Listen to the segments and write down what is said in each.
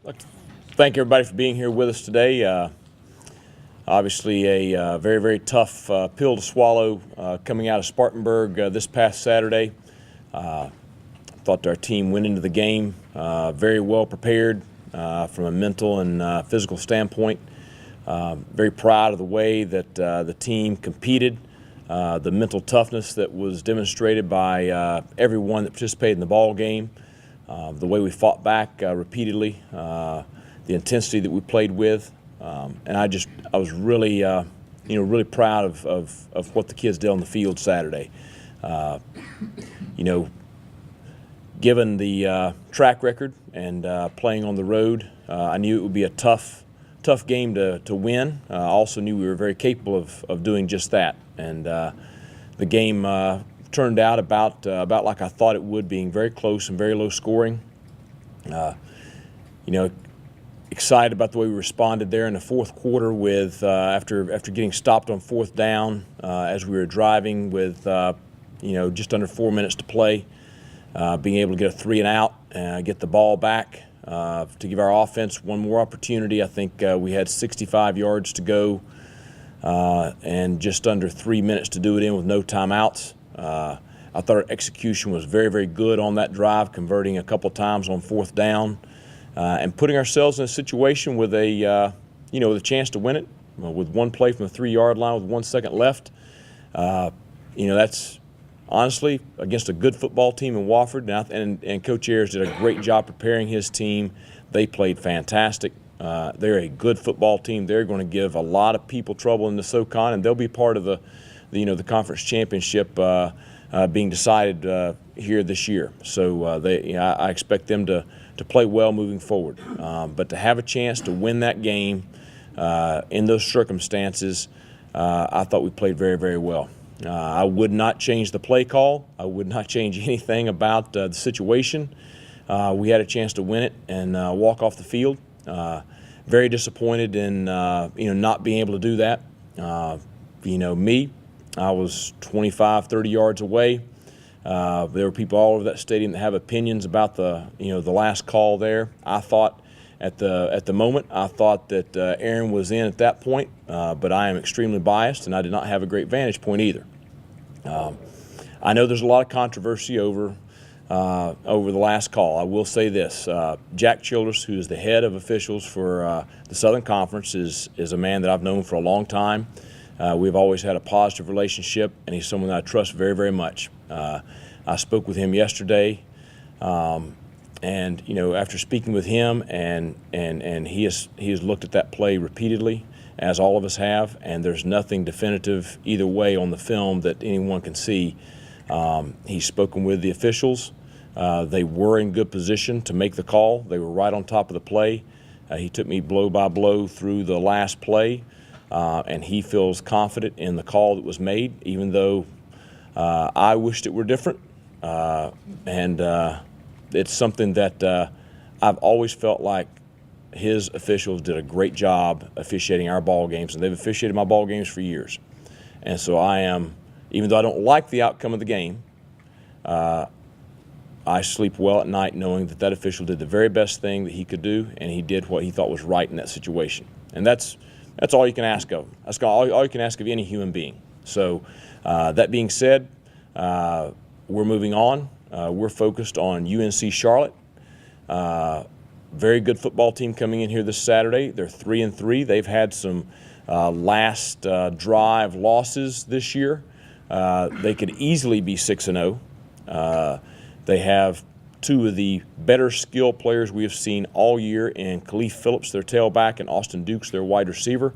I'd like to thank everybody for being here with us today. Obviously, a very, very tough pill to swallow coming out of Spartanburg this past Saturday. Thought our team went into the game very well prepared from a mental and physical standpoint. Very proud of the way that the team competed, the mental toughness that was demonstrated by everyone that participated in the ball game. The way we fought back repeatedly, the intensity that we played with, and I was really, really proud of what the kids did on the field Saturday. Given the track record and playing on the road, I knew it would be a tough game to win. I also knew we were very capable of doing just that, and the game turned out about like I thought it would, being very close and very low scoring. Excited about the way we responded there in the fourth quarter with after getting stopped on fourth down as we were driving with just under 4 minutes to play, being able to get a 3 and out and get the ball back to give our offense one more opportunity. I think we had 65 yards to go and just under 3 minutes to do it in with no timeouts. I thought our execution was very, very good on that drive, converting a couple times on fourth down and putting ourselves in a situation with a chance to win it with one play from the 3-yard line with 1 second left. That's honestly against a good football team in Wofford, and Coach Ayers did a great job preparing his team. They played fantastic. They're a good football team. They're going to give a lot of people trouble in the SoCon, and they'll be part of the conference championship being decided here this year. So I expect them to play well moving forward. But to have a chance to win that game in those circumstances, I thought we played very, very well. I would not change the play call. I would not change anything about the situation. We had a chance to win it and walk off the field. Very disappointed in not being able to do that. Me, I was 25, 30 yards away. There were people all over that stadium that have opinions about the last call there. I thought at the moment, I thought that Aaron was in at that point, but I am extremely biased, and I did not have a great vantage point either. I know there's a lot of controversy over the last call. I will say this: Jack Childress, who is the head of officials for the Southern Conference, is a man that I've known for a long time. We've always had a positive relationship, and he's someone that I trust very, very much. I spoke with him yesterday, and after speaking with him, and he has looked at that play repeatedly, as all of us have, and there's nothing definitive either way on the film that anyone can see. He's spoken with the officials. They were in good position to make the call. They were right on top of the play. He took me blow by blow through the last play. And he feels confident in the call that was made, even though I wished it were different. And it's something that I've always felt like his officials did a great job officiating our ball games, and they've officiated my ball games for years. And so I am, even though I don't like the outcome of the game, I sleep well at night knowing that official did the very best thing that he could do, and he did what he thought was right in that situation. And that's all you can ask of him. That's all you can ask of any human being. So that being said, we're moving on. We're focused on UNC Charlotte. Very good football team coming in here this Saturday. They're 3-3. They've had some last drive losses this year. They could easily be 6-0. They have two of the better skill players we have seen all year in Khalif Phillips, their tailback, and Austin Dukes, their wide receiver.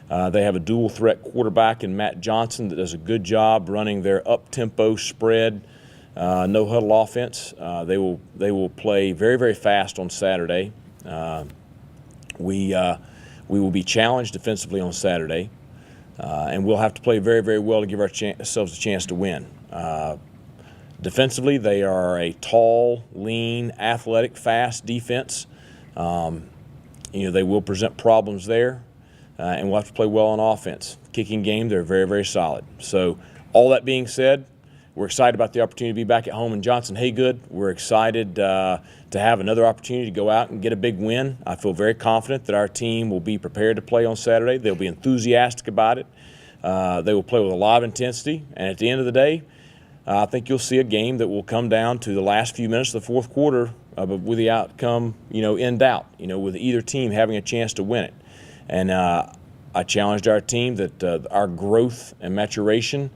They have a dual threat quarterback in Matt Johnson that does a good job running their up-tempo spread, no huddle offense. They will play very, very fast on Saturday. We will be challenged defensively on Saturday, and we'll have to play very, very well to give ourselves a chance to win. Defensively, they are a tall, lean, athletic, fast defense. They will present problems there, and we'll have to play well on offense. Kicking game, they're very, very solid. So all that being said, We're excited about the opportunity to be back at home in Johnson-Haygood. We're excited to have another opportunity to go out and get a big win. I feel very confident that our team will be prepared to play on Saturday. They'll be enthusiastic about it. They will play with a lot of intensity. And at the end of the day, I think you'll see a game that will come down to the last few minutes of the fourth quarter with the outcome, in doubt, with either team having a chance to win it. And I challenged our team that our growth and maturation,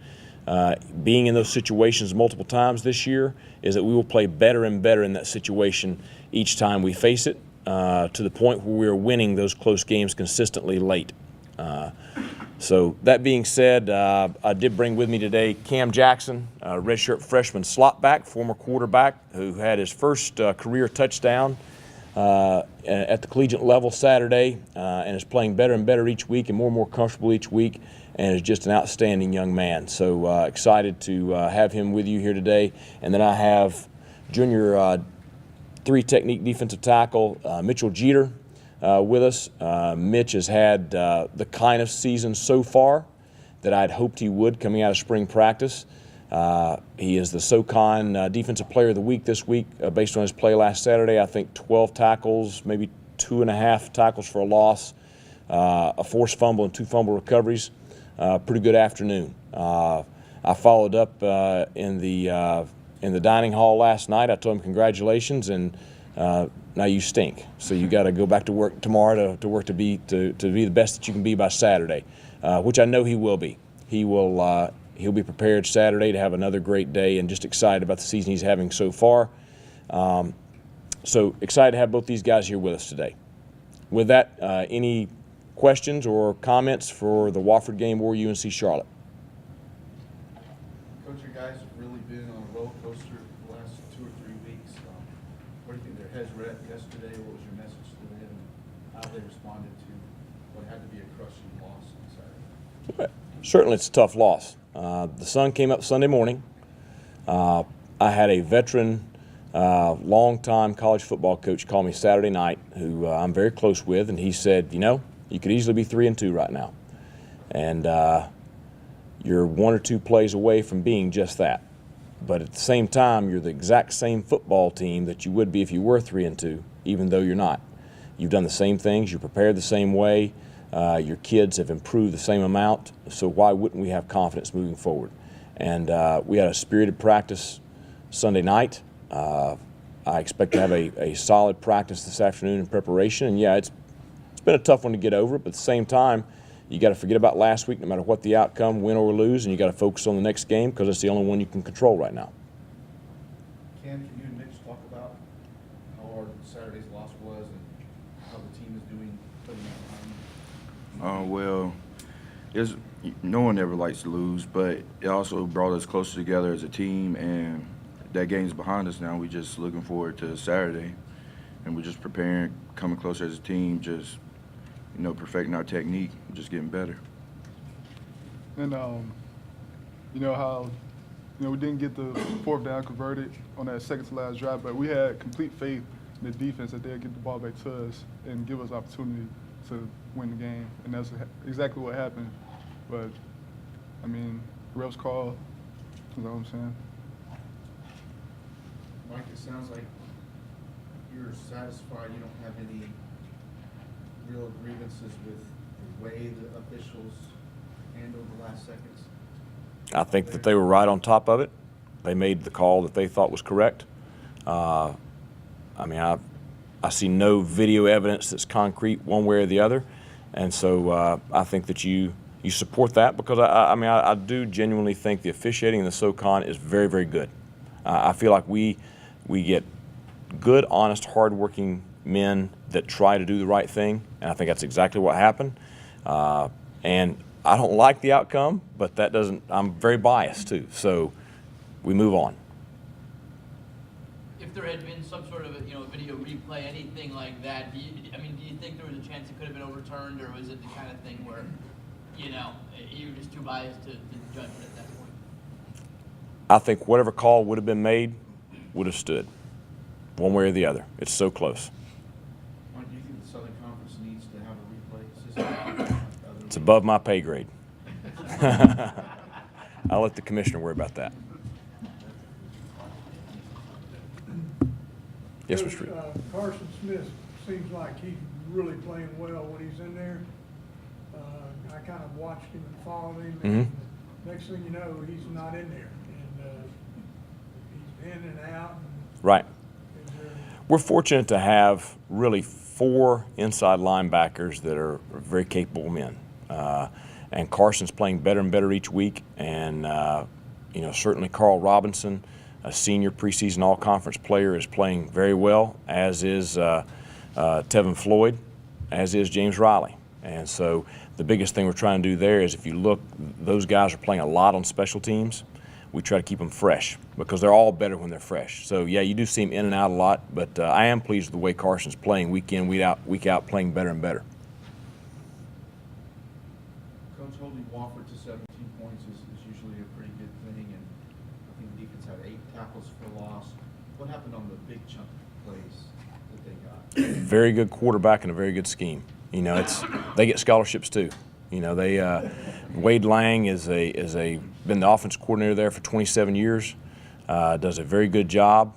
being in those situations multiple times this year, is that we will play better and better in that situation each time we face it, to the point where we are winning those close games consistently late. So that being said, I did bring with me today Cam Jackson, redshirt freshman slot back, former quarterback, who had his first career touchdown at the collegiate level Saturday, and is playing better and better each week and more comfortable each week, and is just an outstanding young man. So excited to have him with you here today. And then I have junior 3-technique defensive tackle Mitchell Jeter with us. Mitch has had the kind of season so far that I'd hoped he would coming out of spring practice. He is the SoCon Defensive Player of the Week this week based on his play last Saturday. I think 12 tackles, maybe 2.5 tackles for a loss, a forced fumble and 2 fumble recoveries. Pretty good afternoon. I followed up in the dining hall last night. I told him congratulations, and now you stink. So you got to go back to work tomorrow to be the best that you can be by Saturday, which I know he will be. He'll be prepared Saturday to have another great day, and just excited about the season he's having so far. So excited to have both these guys here with us today. With that, any questions or comments for the Wofford game or UNC Charlotte? Coach, your guys have really been on a roller coaster the last 2 or 3 weeks. What do you think their heads were at yesterday? What was your message to them? How they responded to what had to be a crushing loss on Saturday? Well, certainly it's a tough loss. The sun came up Sunday morning. I had a veteran, long-time college football coach call me Saturday night, who I'm very close with, and he said, you could easily be 3-2 right now. And you're 1 or 2 plays away from being just that. But at the same time, you're the exact same football team that you would be if you were 3-2, even though you're not. You've done the same things. You prepared the same way. Your kids have improved the same amount. So why wouldn't we have confidence moving forward? And we had a spirited practice Sunday night. I expect to have a solid practice this afternoon in preparation. And yeah, it's been a tough one to get over, but at the same time, you got to forget about last week no matter what the outcome, win or lose, and you got to focus on the next game because it's the only one you can control right now. Cam, can you and Mitch talk about how hard Saturday's loss was and how the team is doing putting that behind Well, no one ever likes to lose, but it also brought us closer together as a team, and that game's behind us now. We're just looking forward to Saturday, and we're just preparing, coming closer as a team, just perfecting our technique, just getting better. And you know how we didn't get the 4th down converted on that second to last drive, but we had complete faith in the defense that they'd get the ball back to us and give us opportunity to win the game, and that's exactly what happened. But refs call, you know what I'm saying? Mike, it sounds like you're satisfied you don't have any real grievances with the way the officials handled the last seconds. I think that they were right on top of it. They made the call that they thought was correct. I see no video evidence that's concrete one way or the other, and so I think that you support that because I do genuinely think the officiating in the SoCon is very, very good. I feel like we get good, honest, hardworking men that try to do the right thing, and I think that's exactly what happened. And I don't like the outcome, but that doesn't. I'm very biased too, so we move on. If there had been some sort of video replay, anything like that, do you think there was a chance it could have been overturned, or was it the kind of thing where you were just too biased to judge it at that point? I think whatever call would have been made would have stood, one way or the other. It's so close. Mike, do you think the Southern Conference needs to have a replay system? It's above my pay grade. I'll let the commissioner worry about that. Yes, Coach, Mr. Reed. Carson Smith seems like he's really playing well when he's in there. I kind of watched him and followed him, and next thing you know, he's not in there, and he's in and out. Right. Is there, We're fortunate to have really 4 inside linebackers that are very capable men. And Carson's playing better and better each week. And, you know, certainly Carl Robinson, a senior preseason all-conference player, is playing very well, as is Tevin Floyd, as is James Riley. And so the biggest thing we're trying to do there is, if you look, those guys are playing a lot on special teams. We try to keep them fresh because they're all better when they're fresh. So, yeah, you do see him in and out a lot, but I am pleased with the way Carson's playing week in, week out, playing better and better. Coach, holding Wofford to 17 points is usually a pretty good thing, and I think the defense had 8 tackles for loss. What happened on the big chunk plays that they got? Very good quarterback and a very good scheme. You know, they get scholarships too. You know, Wade Lang is been the offense coordinator there for 27 years. Does a very good job.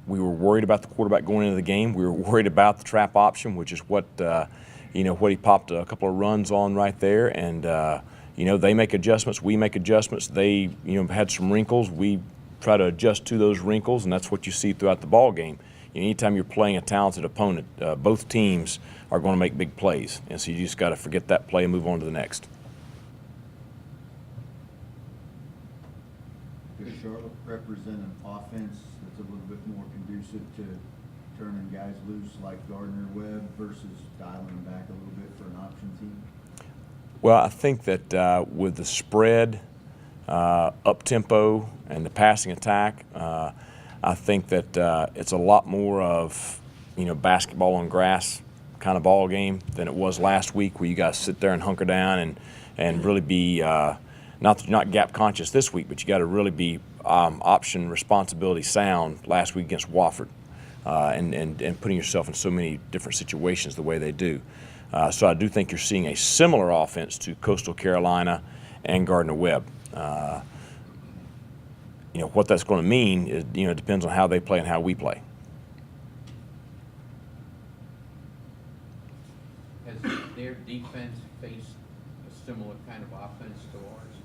We were worried about the quarterback going into the game. We were worried about the trap option, which is what what he popped a couple of runs on right there. And you know, they make adjustments. We make adjustments. They had some wrinkles. We try to adjust to those wrinkles, and that's what you see throughout the ball game. Anytime you're playing a talented opponent, both teams are going to make big plays, and so you just got to forget that play and move on to the next. Does Charlotte represent an offense that's a little bit more conducive to turning guys loose like Gardner-Webb versus dialing them back a little bit for an option team? Well, I think that with the spread, up-tempo, and the passing attack, I think that it's a lot more of, basketball on grass kind of ball game than it was last week, where you guys sit there and hunker down and really be not that you're not gap conscious this week, but you got to really be option responsibility sound last week against Wofford, and putting yourself in so many different situations the way they do. So I do think you're seeing a similar offense to Coastal Carolina and Gardner-Webb. What that's going to mean is, depends on how they play and how we play. Has their defense faced a similar kind of offense to ours?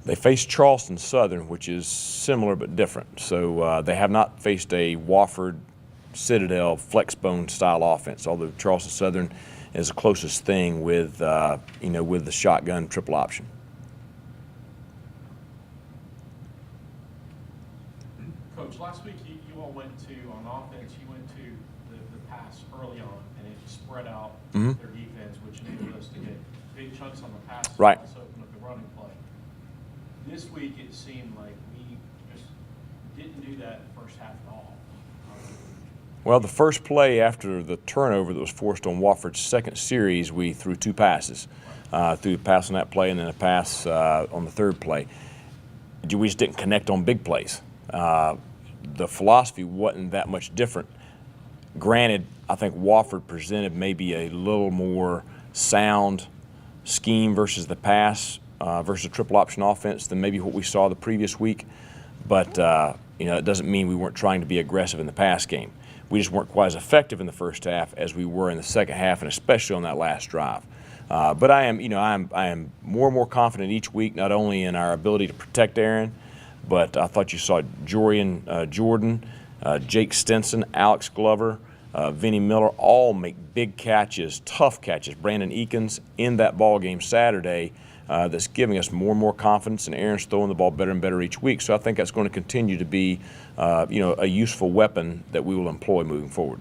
They faced Charleston Southern, which is similar but different. So they have not faced a Wofford, Citadel, flexbone style offense, although Charleston Southern is the closest thing with, with the shotgun triple option. Coach, last week you all went to, on offense, you went to the pass early on, and it spread out their defense, which enabled us to get big chunks on the pass. Right. And also open up the running play. This week it seemed like we just didn't do that first half at all. Well, the first play after the turnover that was forced on Wofford's second series, we threw 2 passes. Threw a pass on that play and then a pass on the third play. We just didn't connect on big plays. The philosophy wasn't that much different. Granted, I think Wofford presented maybe a little more sound scheme versus the pass versus triple option offense than maybe what we saw the previous week. But it doesn't mean we weren't trying to be aggressive in the pass game. We just weren't quite as effective in the first half as we were in the second half, and especially on that last drive. But I am more and more confident each week, not only in our ability to protect Aaron, but I thought you saw Jorian Jordan, Jake Stinson, Alex Glover, Vinnie Miller all make big catches, tough catches. Brandon Eakins in that ball game Saturday, that's giving us more and more confidence, and Aaron's throwing the ball better and better each week. So I think that's going to continue to be, a useful weapon that we will employ moving forward.